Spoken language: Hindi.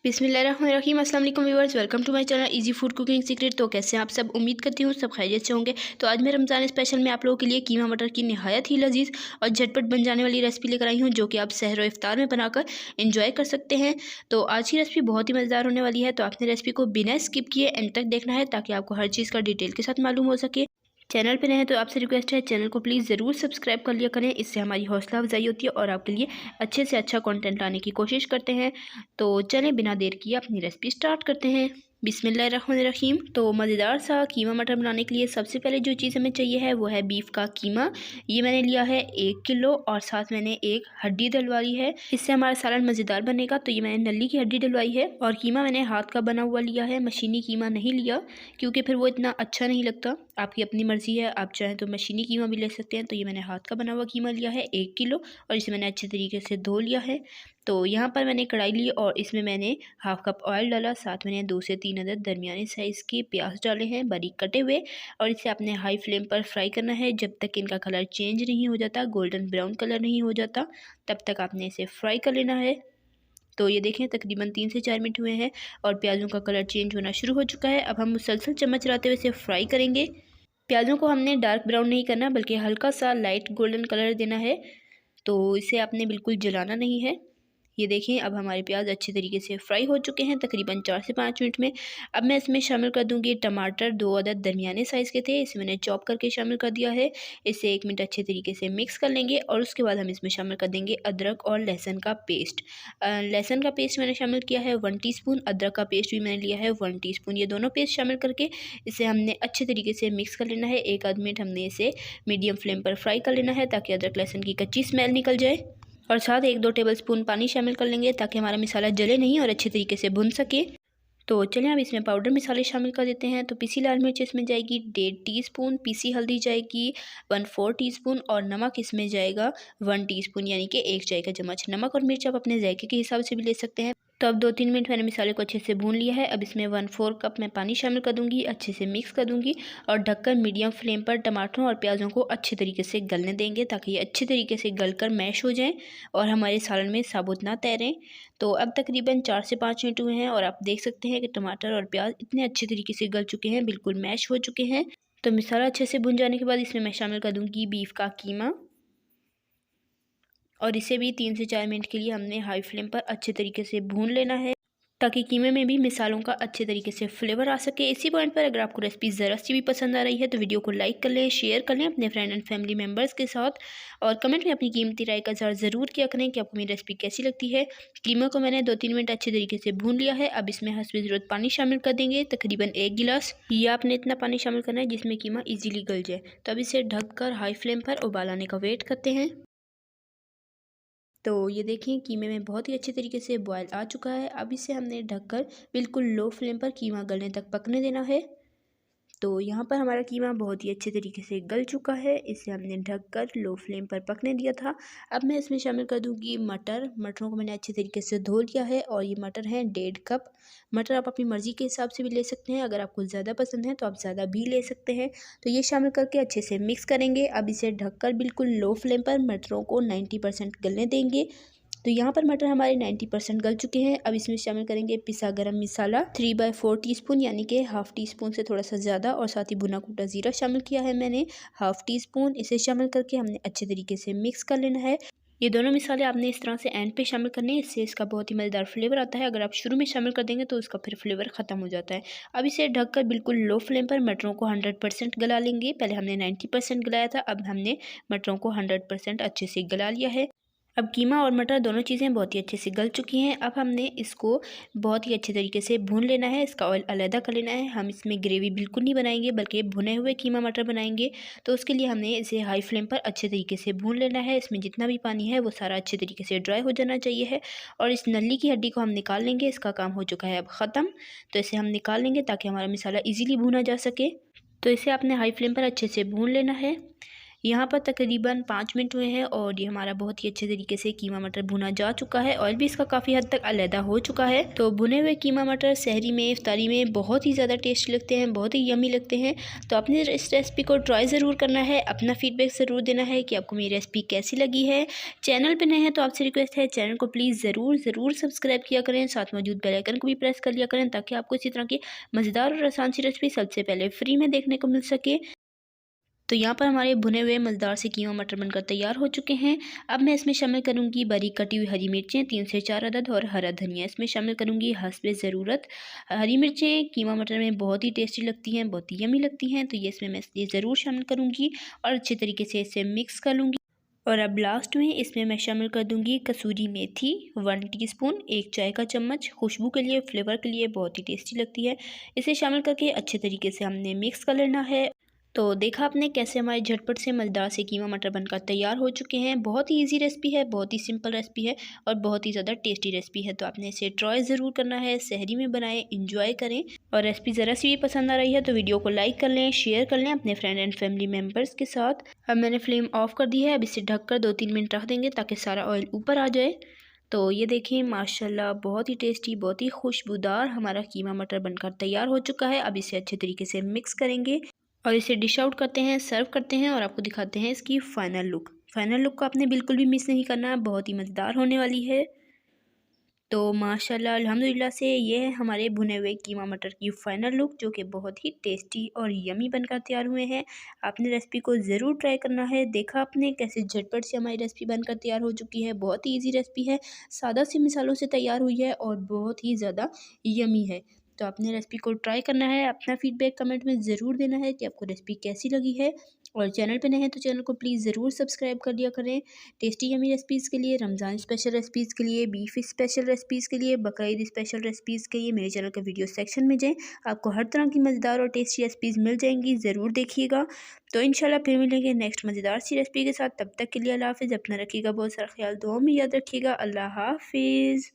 बिस्मिल्लाहिर्रहमानिर्रहीम। अस्सलाम वालेकुम viewers, welcome to my channel easy food cooking secret. तो कैसे हैं आप सब? उम्मीद करती हूँ सब खैरियत से होंगे। तो आज मैं रमज़ान स्पेशल में आप लोगों के लिए कीमा मटर की नहायत ही लजीज और झटपट बन जाने वाली रेसिपी लेकर आई हूँ, जो कि आप सहर व इफ्तार में बनाकर एंजॉय कर सकते हैं। तो आज की रेसिपी बहुत ही मज़ेदार होने वाली है, तो आपने रेसिपी को बिना स्किप किए एंड तक देखना है ताकि आपको हर चीज़ का डिटेल के साथ मालूम हो सके। चैनल पे नए हैं तो आपसे रिक्वेस्ट है, चैनल को प्लीज़ ज़रूर सब्सक्राइब कर लिया करें। इससे हमारी हौसला अफजाई होती है और आपके लिए अच्छे से अच्छा कंटेंट लाने की कोशिश करते हैं। तो चलें बिना देर किए अपनी रेसिपी स्टार्ट करते हैं। बिस्मिल्लाहिर्रहमानिर्रहीम। तो मज़ेदार सा कीमा मटर बनाने के लिए सबसे पहले जो चीज़ हमें चाहिए है वो है बीफ का कीमा। ये मैंने लिया है 1 किलो और साथ मैंने एक हड्डी डलवाई है, इससे हमारा सालन मज़ेदार बनेगा। तो ये मैंने नली की हड्डी डलवाई है और कीमा मैंने हाथ का बना हुआ लिया है, मशीनी कीमा नहीं लिया क्योंकि फिर वो इतना अच्छा नहीं लगता। आपकी अपनी मर्ज़ी है, आप चाहें तो मशीनी कीमा भी ले सकते हैं। तो ये मैंने हाथ का बना हुआ कीमा लिया है 1 किलो और इसे मैंने अच्छे तरीके से धो लिया है। तो यहाँ पर मैंने कढ़ाई ली और इसमें मैंने हाफ़ कप ऑयल डाला, साथ मैंने 2 से 3 अदद दरमियाने साइज़ के प्याज डाले हैं बारीक कटे हुए, और इसे आपने हाई फ्लेम पर फ्राई करना है जब तक इनका कलर चेंज नहीं हो जाता, गोल्डन ब्राउन कलर नहीं हो जाता, तब तक आपने इसे फ्राई कर लेना है। तो ये देखें तकरीबन 3 से 4 मिनट हुए हैं और प्याज़ों का कलर चेंज होना शुरू हो चुका है। अब हम मुसलसल चम्मच चलाते हुए इसे फ्राई करेंगे। प्याज़ों को हमने डार्क ब्राउन नहीं करना बल्कि हल्का सा लाइट गोल्डन कलर देना है, तो इसे आपने बिल्कुल जलाना नहीं है। ये देखें अब हमारे प्याज अच्छे तरीके से फ्राई हो चुके हैं तकरीबन 4 से 5 मिनट में। अब मैं इसमें शामिल कर दूंगी टमाटर, 2 अदद दरमियाने साइज़ के थे, इसे मैंने चॉप करके शामिल कर दिया है। इसे 1 मिनट अच्छे तरीके से मिक्स कर लेंगे और उसके बाद हम इसमें शामिल कर देंगे अदरक और लहसुन का पेस्ट। लहसुन का पेस्ट मैंने शामिल किया है 1 टीस्पून, अदरक का पेस्ट भी मैंने लिया है 1 टीस्पून। ये दोनों पेस्ट शामिल करके इसे हमने अच्छे तरीके से मिक्स कर लेना है। 1 आध मिनट हमने इसे मीडियम फ्लेम पर फ्राई कर लेना है ताकि अदरक लहसुन की कच्ची स्मेल निकल जाए, और साथ 1-2 टेबलस्पून पानी शामिल कर लेंगे ताकि हमारा मसाला जले नहीं और अच्छे तरीके से भुन सके। तो चलिए अब इसमें पाउडर मसाले शामिल कर देते हैं। तो पिसी लाल मिर्च इसमें जाएगी 1.5 टीस्पून, पीसी हल्दी जाएगी 1/4 टीस्पून और नमक इसमें जाएगा 1 टीस्पून, यानी कि 1 चाय का चम्मच। नमक और मिर्च आप अपने जायके के हिसाब से भी ले सकते हैं। तो अब 2-3 मिनट मैंने मसाले को अच्छे से भून लिया है। अब इसमें 1/4 कप मैं पानी शामिल कर दूंगी, अच्छे से मिक्स कर दूंगी और ढककर मीडियम फ्लेम पर टमाटरों और प्याज़ों को अच्छे तरीके से गलने देंगे ताकि ये अच्छे तरीके से गलकर मैश हो जाएं और हमारे सालन में साबुत ना तैरें। तो अब तकरीबन 4 से 5 मिनट हुए हैं और आप देख सकते हैं कि टमाटर और प्याज इतने अच्छे तरीके से गल चुके हैं, बिल्कुल मैश हो चुके हैं। तो मसाला अच्छे से भुन जाने के बाद इसमें मैं शामिल कर दूंगी बीफ का कीमा और इसे भी 3 से 4 मिनट के लिए हमने हाई फ्लेम पर अच्छे तरीके से भून लेना है ताकि कीमे में भी मिसालों का अच्छे तरीके से फ्लेवर आ सके। इसी पॉइंट पर अगर आपको रेसिपी ज़रा सी भी पसंद आ रही है तो वीडियो को लाइक कर लें, शेयर कर लें अपने फ्रेंड एंड फैमिली मेम्बर्स के साथ, और कमेंट में अपनी कीमती राय का इज़हार ज़रूर किया करें कि आपको मेरी रेसिपी कैसी लगती है। कीमा को मैंने 2-3 मिनट अच्छे तरीके से भून लिया है। अब इसमें हस्बे ज़रूरत पानी शामिल कर देंगे, तकरीबन 1 गिलास। या आपने इतना पानी शामिल करना है जिसमें कीमा ईजिली गल जाए। तो अब इसे ढककर हाई फ्लेम पर उबाल आने का वेट करते हैं। तो ये देखें कीमे में बहुत ही अच्छे तरीके से बॉयल आ चुका है। अब इसे हमने ढककर बिल्कुल लो फ्लेम पर कीमा गलने तक पकने देना है। तो यहाँ पर हमारा कीमा बहुत ही अच्छे तरीके से गल चुका है, इसे हमने ढककर लो फ्लेम पर पकने दिया था। अब मैं इसमें शामिल कर दूँगी मटर। मटरों को मैंने अच्छे तरीके से धो लिया है और ये मटर हैं 1.5 कप। मटर आप अपनी मर्ज़ी के हिसाब से भी ले सकते हैं, अगर आपको ज़्यादा पसंद है तो आप ज़्यादा भी ले सकते हैं। तो ये शामिल करके अच्छे से मिक्स करेंगे। अब इसे ढककर बिल्कुल लो फ्लेम पर मटरों को 90% गलने देंगे। तो यहाँ पर मटर हमारे 90% गल चुके हैं। अब इसमें शामिल करेंगे पिसा गरम मसाला 3/4 टीस्पून, यानी कि हाफ़ टी स्पून से थोड़ा सा ज़्यादा, और साथ ही भुना कूटा ज़ीरा शामिल किया है मैंने हाफ़ टी स्पून। इसे शामिल करके हमने अच्छे तरीके से मिक्स कर लेना है। ये दोनों मसाले आपने इस तरह से एंड पे शामिल करने हैं, इससे इसका बहुत ही मज़ेदार फ्लेवर आता है। अगर आप शुरू में शामिल कर देंगे तो उसका फिर फ्लेवर ख़त्म हो जाता है। अब इसे ढककर बिल्कुल लो फ्लेम पर मटरों को 100% गला लेंगे। पहले हमने 90% गलाया था, अब हमने मटरों को 100% अच्छे से गला लिया है। अब कीमा और मटर दोनों चीज़ें बहुत ही अच्छे से गल चुकी हैं। अब हमने इसको बहुत ही अच्छे तरीके से भून लेना है, इसका ऑयल अलग कर लेना है। हम इसमें ग्रेवी बिल्कुल नहीं बनाएंगे बल्कि भुने हुए कीमा मटर बनाएंगे। तो उसके लिए हमने इसे हाई फ्लेम पर अच्छे तरीके से भून लेना है। इसमें जितना भी पानी है वो सारा अच्छे तरीके से ड्राई हो जाना चाहिए है, और इस नली की हड्डी को हम निकाल लेंगे। इसका काम हो चुका है अब ख़त्म। तो इसे हम निकाल लेंगे ताकि हमारा मसाला ईजिली भूना जा सके। तो इसे आपने हाई फ्लेम पर अच्छे से भून लेना है। यहाँ पर तकरीबन 5 मिनट हुए हैं और ये हमारा बहुत ही अच्छे तरीके से कीमा मटर भुना जा चुका है। ऑयल भी इसका काफ़ी हद तक अलहदा हो चुका है। तो भुने हुए कीमा मटर सहरी में, इफ्तारी में बहुत ही ज़्यादा टेस्टी लगते हैं, बहुत ही यमी लगते हैं। तो आपने इस रेसिपी को ट्राई ज़रूर करना है, अपना फीडबैक ज़रूर देना है कि आपको मेरी रेसिपी कैसी लगी है। चैनल पर नए हैं तो आपसे रिक्वेस्ट है, चैनल को प्लीज़ ज़रूर सब्सक्राइब किया करें, साथ मौजूद बेल आइकन को भी प्रेस कर लिया करें ताकि आपको इसी तरह की मज़ेदार और आसान सी रेसिपी सबसे पहले फ्री में देखने को मिल सके। तो यहाँ पर हमारे भुने हुए मज़ेदार से कीमा मटर बनकर तैयार हो चुके हैं। अब मैं इसमें शामिल करूँगी बारीक कटी हुई हरी मिर्चें 3 से 4 अदद और हरा धनिया इसमें शामिल करूँगी हस्बे ज़रूरत। हरी मिर्चें कीमा मटर में बहुत ही टेस्टी लगती हैं, बहुत ही यमी लगती हैं, तो ये इसमें मैं इसलिए ज़रूर शामिल करूँगी और अच्छे तरीके से इसे मिक्स कर लूँगी। और अब लास्ट में इसमें मैं शामिल कर दूँगी कसूरी मेथी 1 टीस्पून, 1 चाय का चम्मच, खुशबू के लिए, फ्लेवर के लिए बहुत ही टेस्टी लगती है। इसे शामिल करके अच्छे तरीके से हमने मिक्स कर लेना है। तो देखा आपने कैसे हमारे झटपट से मज़ेदार से कीमा मटर बनकर तैयार हो चुके हैं। बहुत ही ईजी रेसिपी है, बहुत ही सिंपल रेसिपी है और बहुत ही ज़्यादा टेस्टी रेसिपी है। तो आपने इसे ट्राई ज़रूर करना है, सहरी में बनाएं, इंजॉय करें। और रेसिपी ज़रा सी भी पसंद आ रही है तो वीडियो को लाइक कर लें, शेयर कर लें अपने फ्रेंड एंड फैमिली मेम्बर्स के साथ। अब मैंने फ्लेम ऑफ कर दी है। अब इसे ढककर 2-3 मिनट रख देंगे ताकि सारा ऑयल ऊपर आ जाए। तो ये देखें माशाल्लाह बहुत ही टेस्टी, बहुत ही खुशबूदार हमारा कीमा मटर बनकर तैयार हो चुका है। अब इसे अच्छे तरीके से मिक्स करेंगे और इसे डिश आउट करते हैं, सर्व करते हैं और आपको दिखाते हैं इसकी फ़ाइनल लुक। फ़ाइनल लुक को आपने बिल्कुल भी मिस नहीं करना, बहुत ही मज़ेदार होने वाली है। तो माशाल्लाह अल्हम्दुलिल्लाह से ये है हमारे भुने हुए कीमा मटर की फ़ाइनल लुक जो कि बहुत ही टेस्टी और यमी बनकर तैयार हुए हैं। आपने रेसिपी को ज़रूर ट्राई करना है। देखा आपने कैसे झटपट से हमारी रेसिपी बनकर तैयार हो चुकी है। बहुत ही ईजी रेसिपी है, सादा सी मिसालों से तैयार हुई है और बहुत ही ज़्यादा यमी है। तो आपने रेसिपी को ट्राई करना है, अपना फीडबैक कमेंट में ज़रूर देना है कि आपको रेसिपी कैसी लगी है। और चैनल पे नए हैं तो चैनल को प्लीज़ ज़रूर सब्सक्राइब कर लिया करें। टेस्टी यमी रेसिपीज़ के लिए, रमज़ान स्पेशल रेसिपीज़ के लिए, बीफ स्पेशल रेसिपीज़ के लिए, बकरीद स्पेशल रेसिपीज़ के लिए मेरे चैनल के वीडियो सेक्शन में जाएँ। आपको हर तरह की मज़ेदार और टेस्टी रेसिपीज़ मिल जाएंगी, ज़रूर देखिएगा। तो इंशाल्लाह फिर मिलेंगे नेक्स्ट मज़ेदार सी रेसिपी के साथ। तब तक के लिए अल्लाह हाफ़िज़। अपना रखिएगा बहुत सारा ख्याल, दुआ में याद रखिएगा। अल्लाह हाफ़िज़।